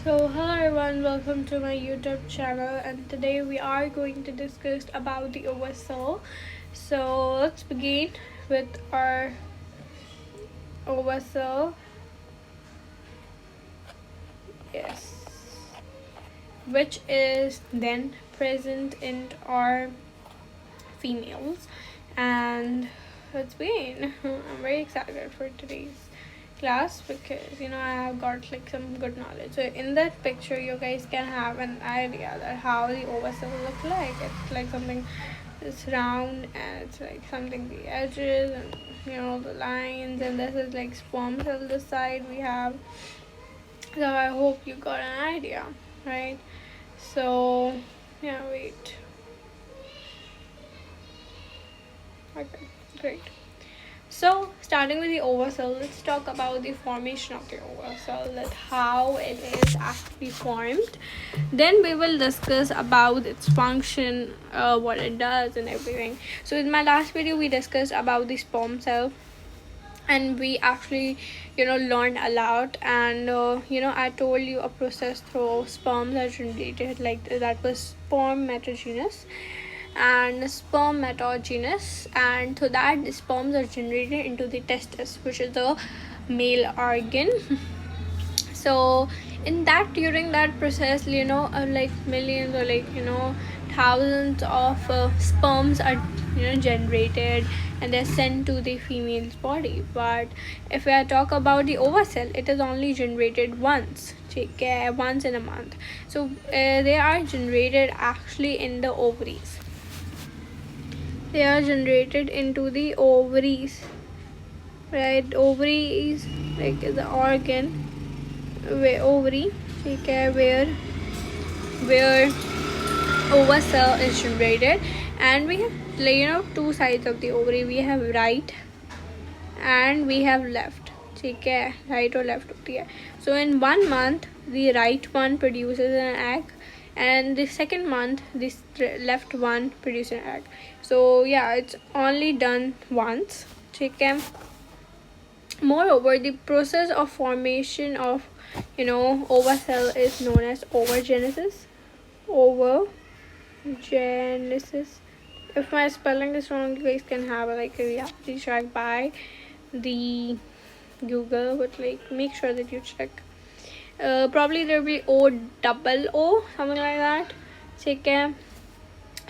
So hello everyone, welcome to my YouTube channel, and today we are going to discuss about the oversoul. So let's begin with our oversoul. Yes, which is then present in our females. And let's begin. I'm very excited for today's class because I have got like some good knowledge. So in that picture you guys can have an idea that how the oversoul look like. It's like something it's round, and it's like something the edges and the lines, and this is like sperm cell this side we have. So I hope you got an idea, right? So yeah, wait. Okay, great. So, starting with the overcell, let's talk about the formation of the overcell, that how it is actually formed. Then we will discuss about its function, what it does, and everything. So, in my last video, we discussed about the sperm cell, and we actually learned a lot. And I told you a process through sperms are generated, like that was sperm metagenesis and sperm metagenesis, and so that the sperms are generated into the testis, which is the male organ. So in that, during that process, like millions or like thousands of sperms are generated, and they're sent to the female's body. But if I talk about the ovacell, it is only generated once. Okay, once in a month. So they are generated actually in the ovaries. They are generated into the ovaries, right? Ovary is like the organ where ovary, okay, where ovacell is generated. And we have like two sides of the ovary. We have right and we have left, okay, right or left of the egg. So in 1 month the right one produces an egg, and the second month this left one produces an egg. So yeah, it's only done once, okay. Moreover, the process of formation of ovacell is known as ovogenesis. Ovogenesis. If my spelling is wrong, you guys can have like a reality check by the Google, but like make sure that you check. Probably there will be O something like that. Okay.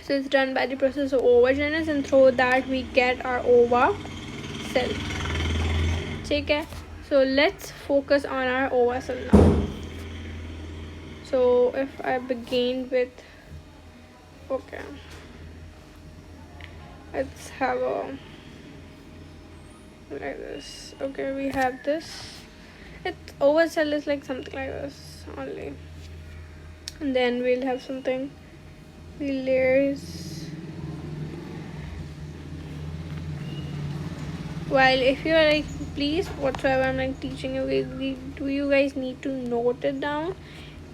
So it's done by the process of ovogenesis, and through that we get our ova cell. Okay. So let's focus on our ova cell now. So if I begin with, okay, let's have a like this. Okay, we have this. Its ova cell is like something like this only, and then we'll have something, the layers. While if you're like, please, whatsoever I'm like teaching you guys, do you guys need to note it down?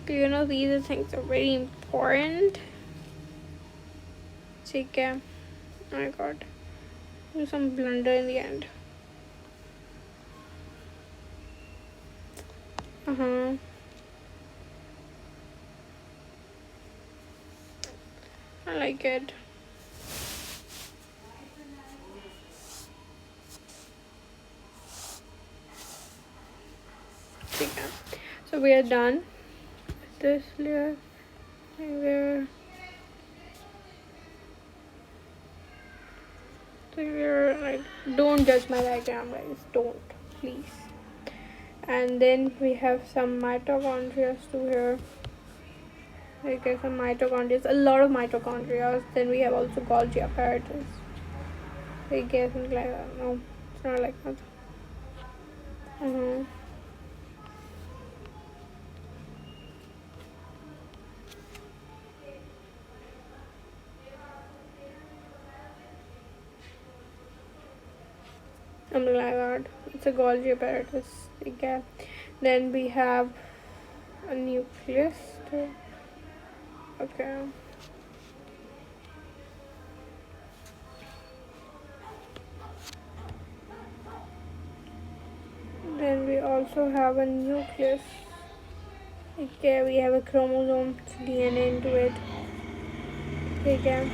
These things are very important. Okay. Oh my god, do some blunder in the end. I like it. Okay. So we are done with this layer. We're like, don't judge my diagram, guys. Don't, please. And then we have some mitochondria to here. Like some mitochondria, a lot of mitochondria. Then we have also Golgi apparatus. We get something like that. No, it's not like that. Something like that. It's a Golgi apparatus. Okay. Then we have a nucleus. Okay. Then we also have a nucleus. Okay, we have a chromosome DNA into it. Okay.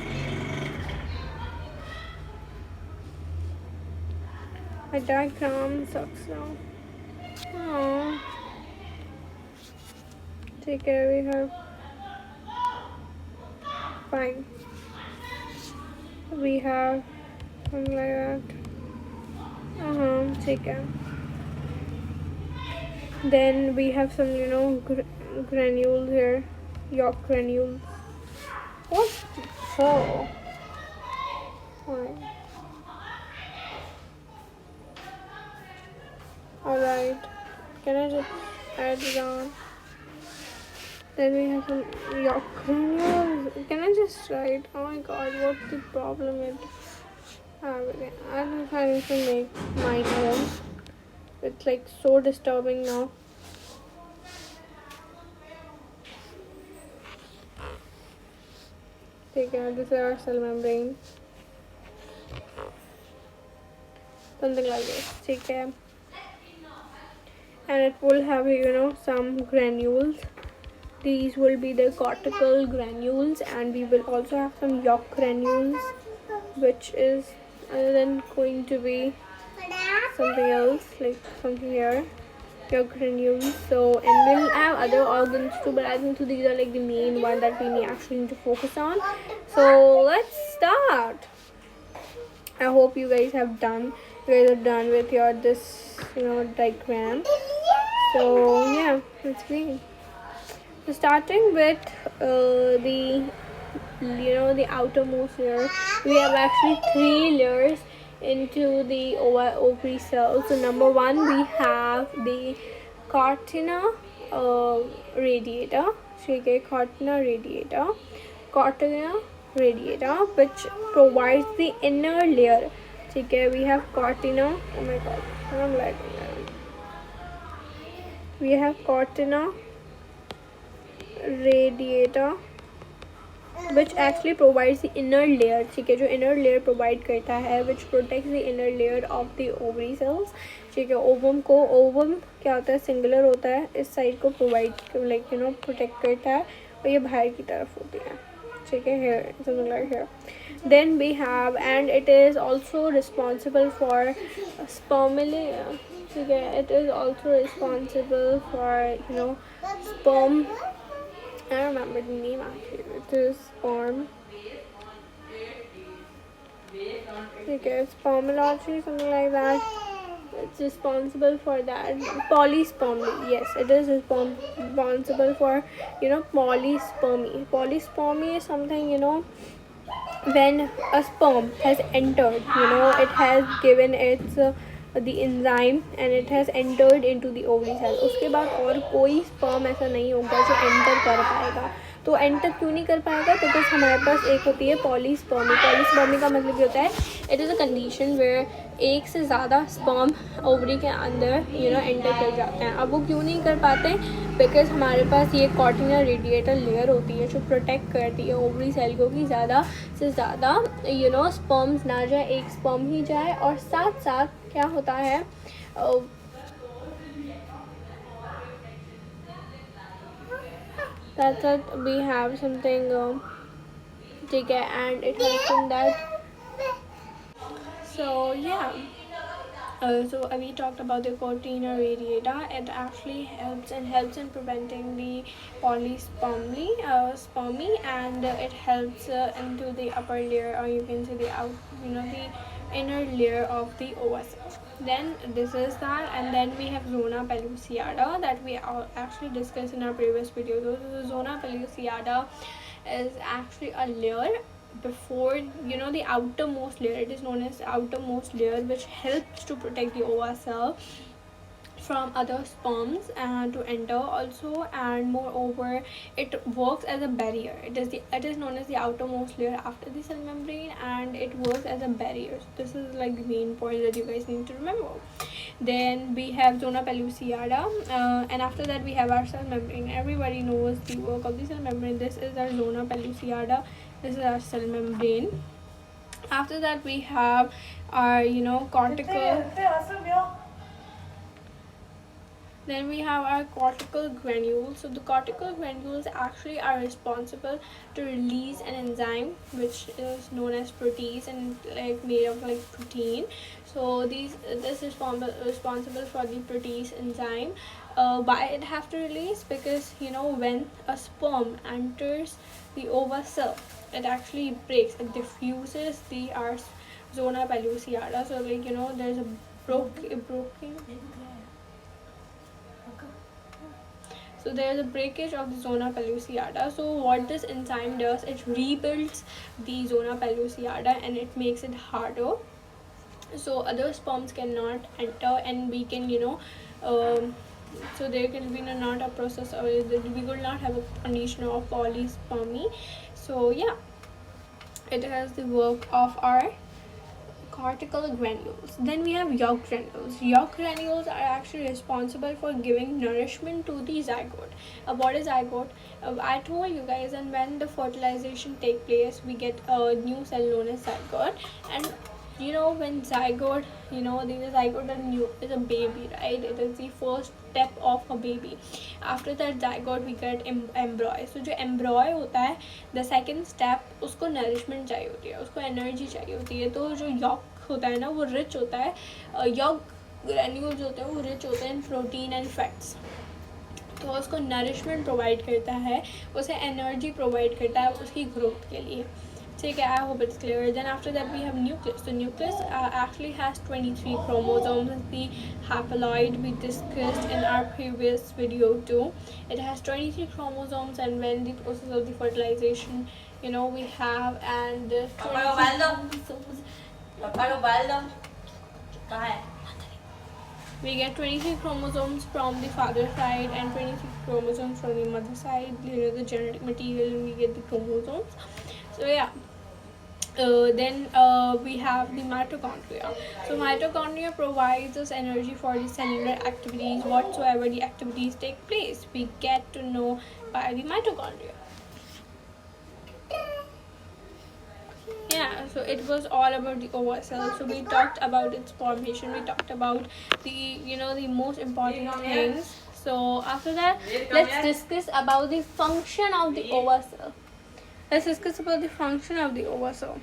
A diagram sucks now. Oh. Okay, we have fine. We have something like that. Okay. Then we have some, granules here. Yolk granules. What? So. Fine. Alright. Can I just add it on? Then we have some yolk granules. Can I just write? Oh my god, what's the problem with having? I don't know if I need to make mine own. It's like so disturbing now. Take care. This is our cell membrane. Something like this. Take care. And it will have, some granules. These will be the cortical granules, and we will also have some yolk granules, which is then going to be something else, like something here. Yolk granules. So, and we'll have other organs too, but I think these are like the main one that we actually need to focus on. So let's start. I hope you guys are done with your diagram. So yeah, let's begin. So starting with the outermost layer, we have actually 3 layers into the ovary cell. So number 1, we have the cortina radiata. Okay, cortina radiata, which provides the inner layer. Okay, we have cortina. Oh my god, I'm lagging now. We have cortina radiata, which actually provides the inner layer. ठीक है, जो inner layer provide करता है, which protects the inner layer of the ovary cells. ठीक है, ovum क्या होता है, singular होता है, इस side को provide protect करता है, और ये बाहर की तरफ होती है. ठीक है, here something like here. Then we have, and it is also responsible for spermily. ठीक है, it is also responsible for sperm. I don't remember the name actually. It is sperm. Okay, spermology, something like that. It's responsible for that. Polyspermy. Yes, it is responsible for polyspermy. Polyspermy is something when a sperm has entered. It has given its the enzyme and it has entered into the ovary cell. उसके बाद और कोई sperm ऐसा नहीं होगा जो enter कर पाएगा. तो एंटर क्यों नहीं कर पाएगा? बिकॉज हमारे पास एक होती है पॉलीस्पर्मी. पॉलीस्पर्मी का मतलब ये होता है, it is a condition where एक से ज़्यादा स्पर्म ओवरी के अंदर एंटर कर जाते हैं. अब वो क्यों नहीं कर पाते? बिकॉज हमारे पास ये कॉर्टिना रेडिएटर लेयर होती है जो प्रोटेक्ट करती है ओवरी सेल को कि ज़्यादा से ज़्यादा स्पर्म्स ना जाए, एक स्पर्म ही जाए. और साथ साथ क्या होता है, that's it. We have something and it helps in that. So yeah, so we talked about the cortina radiata. It actually helps in preventing the polyspermy spermy, and it helps into the upper layer, or you can say the inner layer of the ovacell. Then this is that, and then we have zona pellucida that we actually discussed in our previous video. So the zona pellucida is actually a layer before the outermost layer. It is known as outermost layer, which helps to protect the ova cell from other sperms to enter also, and moreover it works as a barrier. It is known as the outermost layer after the cell membrane, and it works as a barrier. So this is like the main point that you guys need to remember. Then we have zona pellucida, and after that we have our cell membrane. Everybody knows the work of the cell membrane. This is our zona pellucida. This is our cell membrane. After that we have our cortical Then we have our cortical granules. So the cortical granules actually are responsible to release an enzyme which is known as protease and like made of like protein. So this is responsible for the protease enzyme. Why it have to release? Because when a sperm enters the ova cell, it actually breaks, it diffuses the our zona pellucida. So like there's a broken. So there is a breakage of the zona pellucida. So what this enzyme does, it rebuilds the zona pellucida and it makes it harder. So other sperms cannot enter, and we can so there can be not a process, or we will not have a condition of polyspermy. So yeah, it has the work of our cortical granules. Then we have yolk granules. Yolk granules are actually responsible for giving nourishment to the zygote. What is zygote? I told you guys, and when the fertilization take place, we get a new cell known as zygote. And when zygote, the zygote is a baby, right? It is the first step of a baby. After that zygote we get embryo. So जो embryo होता है, the second step, उसको nourishment चाहिए होती है, उसको energy चाहिए होती है. तो जो yolk होता है ना, वो rich होता है, yolk granules होते हैं वो rich होते हैं in protein and fats. तो उसको nourishment provide करता है, उसे energy provide करता है उसकी growth के लिए. ठीक है, I hope it's clear. Then after that we have nucleus. So nucleus actually has 23 chromosomes. The haploid we discussed in our previous video too. It has 23 chromosomes, and when the process of the fertilization, we have and we get 23 chromosomes from the father side and 23 chromosomes from the mother side. The genetic material, and we get the chromosomes. So yeah. Then we have the mitochondria. So mitochondria provides us energy for the cellular activities. Whatsoever the activities take place, we get to know by the mitochondria. Yeah, so it was all about the ova cell. So we talked about its formation, we talked about the the most important things. So after that, let's discuss about the function of the ova cell. Let's discuss about the function of the ova cell.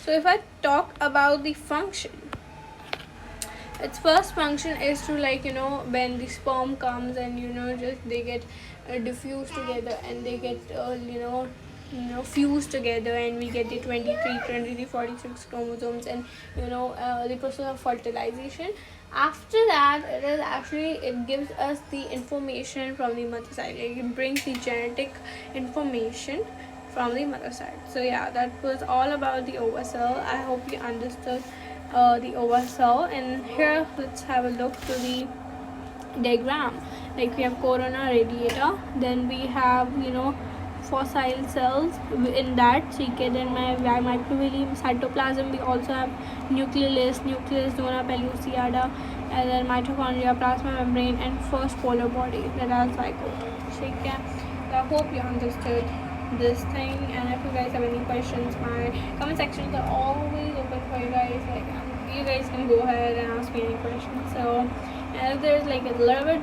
So if I talk about the function, its first function is to when the sperm comes and just they get diffused together and they get fused together, and we get the 23, 46 chromosomes, and the process of fertilization. After that, it gives us the information from the mother side. It brings the genetic information from the mother side. So yeah, that was all about the ova cell. I hope you understood the ova cell. And here let's have a look to the diagram. Like we have corona radiata, then we have fossil cells in that cecade and microvillum. Cytoplasm, we also have nucleus, zona pellucida, and then mitochondria, plasma membrane, and first polar body, that are zygote. Okay, so I hope you understood this thing, and if you guys have any questions, my comment sections are always open for you guys. You guys can go ahead and ask me any questions. So, and if there's a little bit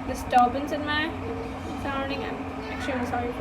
disturbance in my surrounding, I'm extremely sorry for